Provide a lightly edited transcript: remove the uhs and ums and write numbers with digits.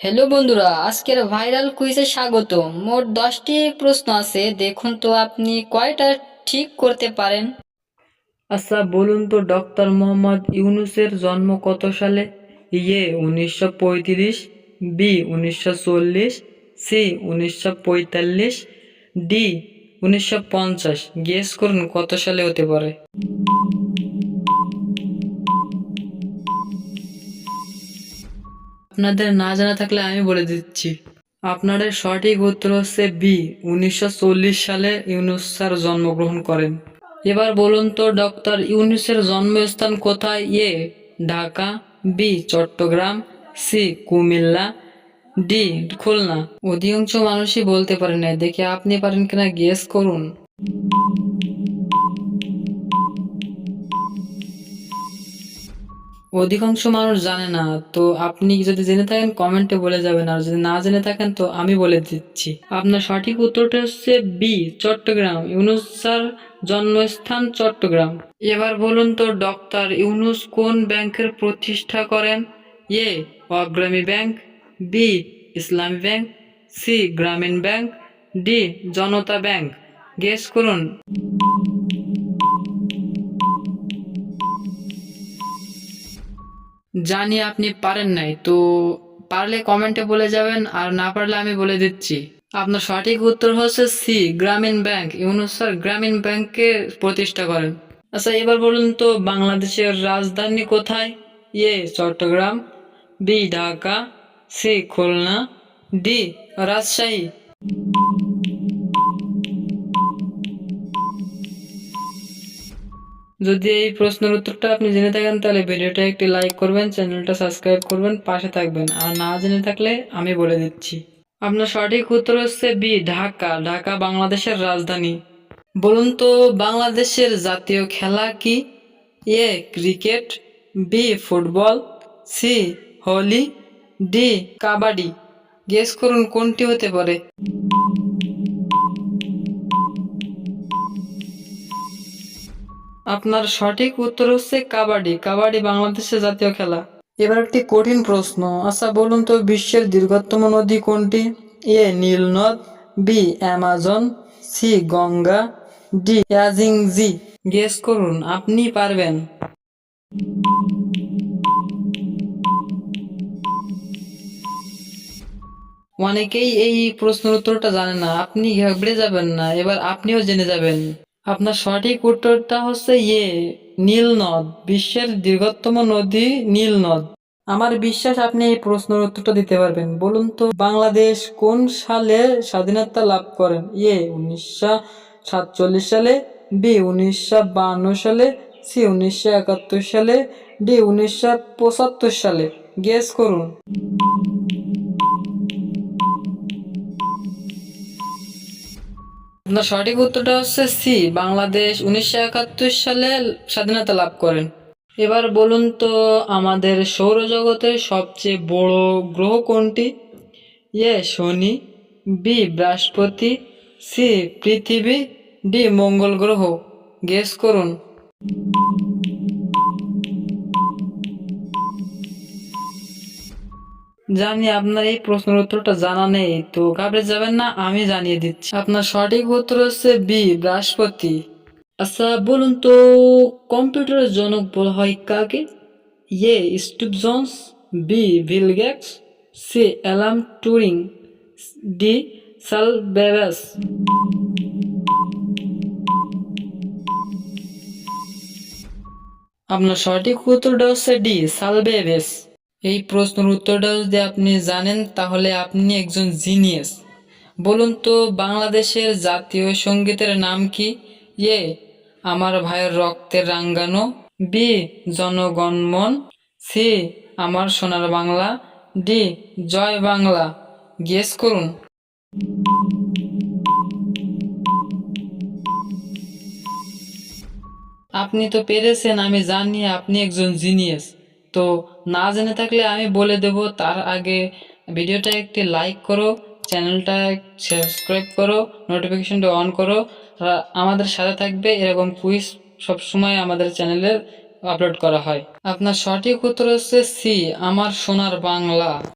Hello বন্ধুরা, আজকের viral কুইজে স্বাগত। মোট 10টি প্রশ্ন আছে, দেখুন তো আপনি কয়টা ঠিক করতে পারেন। আচ্ছা বলুন তো, ডক্টর মোহাম্মদ ইউনূসের জন্ম কত সালে? এ 1935, বি 1940, সি 1945, ডি 1950। গেস করুন কত সালে হতে পারে। আপনাদের না জানা থাকলে আমি বলে দিচ্ছি। আপনাদের সঠিক উত্তর হচ্ছে বি 1940 সালে ইউনূস স্যার জন্মগ্রহণ করেন। এবার বলুন তো, ডক্টর ইউনূসের জন্মস্থান কোথায়? A Dhaka, B Chittagong, C Comilla, D Khulna. অধিকাংশ মানুষই বলতে পারে না, দেখে আপনি পারেন কিনা গেস করুন। অধিকাংশ মানুষ জানে না, তো আপনি যদি জেনে থাকেন কমেন্টে বলে যাবেন, আর যদি না জেনে থাকেন তো আমি বলে দিচ্ছি। আপনার সঠিক উত্তরটা হচ্ছে বি চট্টগ্রাম। ইউনূস স্যার জন্মস্থান চট্টগ্রাম। এবার বলুন তো, ডক্টর ইউনূস কোন ব্যাংকের প্রতিষ্ঠা করেন? এ অগ্রণী ব্যাংক, বি ইসলামী ব্যাংক, সি গ্রামীণ ব্যাংক, ডি জনতা ব্যাংক। গেস করুন। জানি আপনি পারেন নাই, তো পারলে কমেন্টে বলে যাবেন, আর না পারলে আমি বলে দিচ্ছি। আপনার সঠিক উত্তর হচ্ছে সি গ্রামীণ ব্যাংক। ইউনূস স্যার গ্রামীণ ব্যাংককে প্রতিষ্ঠা করেন। আচ্ছা এবার বলুন তো, বাংলাদেশের রাজধানী কোথায়? A Chittagong, B Dhaka, C Khulna, D Rajshahi. যদি এই প্রশ্নের উত্তরটা আপনি জেনে থাকেন তাহলে ভিডিওটা একটি লাইক করবেন, চ্যানেলটা সাবস্ক্রাইব করবেন, পাশে থাকবেন। আর না জেনে থাকলে আমি বলে দিচ্ছি। আপনার সঠিক উত্তর হচ্ছে বি ঢাকা। ঢাকা বাংলাদেশের রাজধানী। বলুন তো, বাংলাদেশের জাতীয় খেলা কি? এ ক্রিকেট, বি ফুটবল, সি হলি, ডি কাবাডি। গেস করুন কোনটি হতে পারে। আপনার সঠিক উত্তর হচ্ছে কাবাডি। কাবাডি বাংলাদেশের জাতীয় খেলা। এবার একটি কঠিন প্রশ্ন। আচ্ছা বলুন তো, বিশ্বের দীর্ঘতম নদী কোনটি? এ নীল নদ, B Amazon, C Ganga, D ইয়াজিংজি। গেস করুন, আপনি পারবেন। অনেকেই এই প্রশ্নের উত্তরটা জানে না, আপনি ঘাবড়ে যাবেন না, এবার আপনিও জেনে যাবেন। আপনার সঠিক উত্তরটা হচ্ছে নীল নদ। বিশ্বের দীর্ঘতম নদী নীল নদ। আমার বিশ্বাস আপনি এই প্রশ্নের উত্তরটা দিতে পারবেন। বলুন তো, বাংলাদেশ কোন সালে স্বাধীনতা লাভ করেন? এ 1947 সালে, বি 1952 সালে, সি 1971 সালে, ডি 1975 সালে। গেস করুন। আপনার সঠিক উত্তরটা হচ্ছে সি বাংলাদেশ 1971 সালে স্বাধীনতা লাভ করেন। এবার বলুন তো, আমাদের সৌরজগতের সবচেয়ে বড় গ্রহ কোনটি? এ শনি, বি বৃহস্পতি, সি পৃথিবী, ডি মঙ্গল গ্রহ। গেস করুন। জানি আপনার এই প্রশ্নের উত্তরটা জানা নেই, তো ঘাবড়ে যাবেন না, আমি জানিয়ে দিচ্ছি। আপনার সঠিক উত্তর হচ্ছে বি বৃহস্পতি। আচ্ছা বলুন তো, কম্পিউটারের জনক বলা হয় কাকে? A Steve Jobs, B Bill Gates, C Alan Turing, D Charles Babbage. আপনার সঠিক উত্তরটা হচ্ছে ডি সাল বেবেজ। এই প্রশ্নের উত্তরটা যদি আপনি জানেন তাহলে আপনি একজন জিনিয়াস। বলুন তো, বাংলাদেশের জাতীয় সঙ্গীতের নাম কি? এ আমার ভাইয়ের রক্তের রাঙ্গানো, বি জনগণমন, সি আমার সোনার বাংলা, ডি জয় বাংলা। গেস করুন। আপনি তো পেরেছেন, আমি জানি আপনি একজন জিনিয়াস। তো না জেনে থাকলে আমি বলে দেব, তার আগে ভিডিওটা একটি লাইক করো, চ্যানেলটা সাবস্ক্রাইব করো, নোটিফিকেশনটা অন করো। আর আমাদের সাথে থাকবে, এরকম কুইজ সবসময় আমাদের চ্যানেলে আপলোড করা হয়। আপনার সঠিক উত্তর হচ্ছে সি আমার সোনার বাংলা।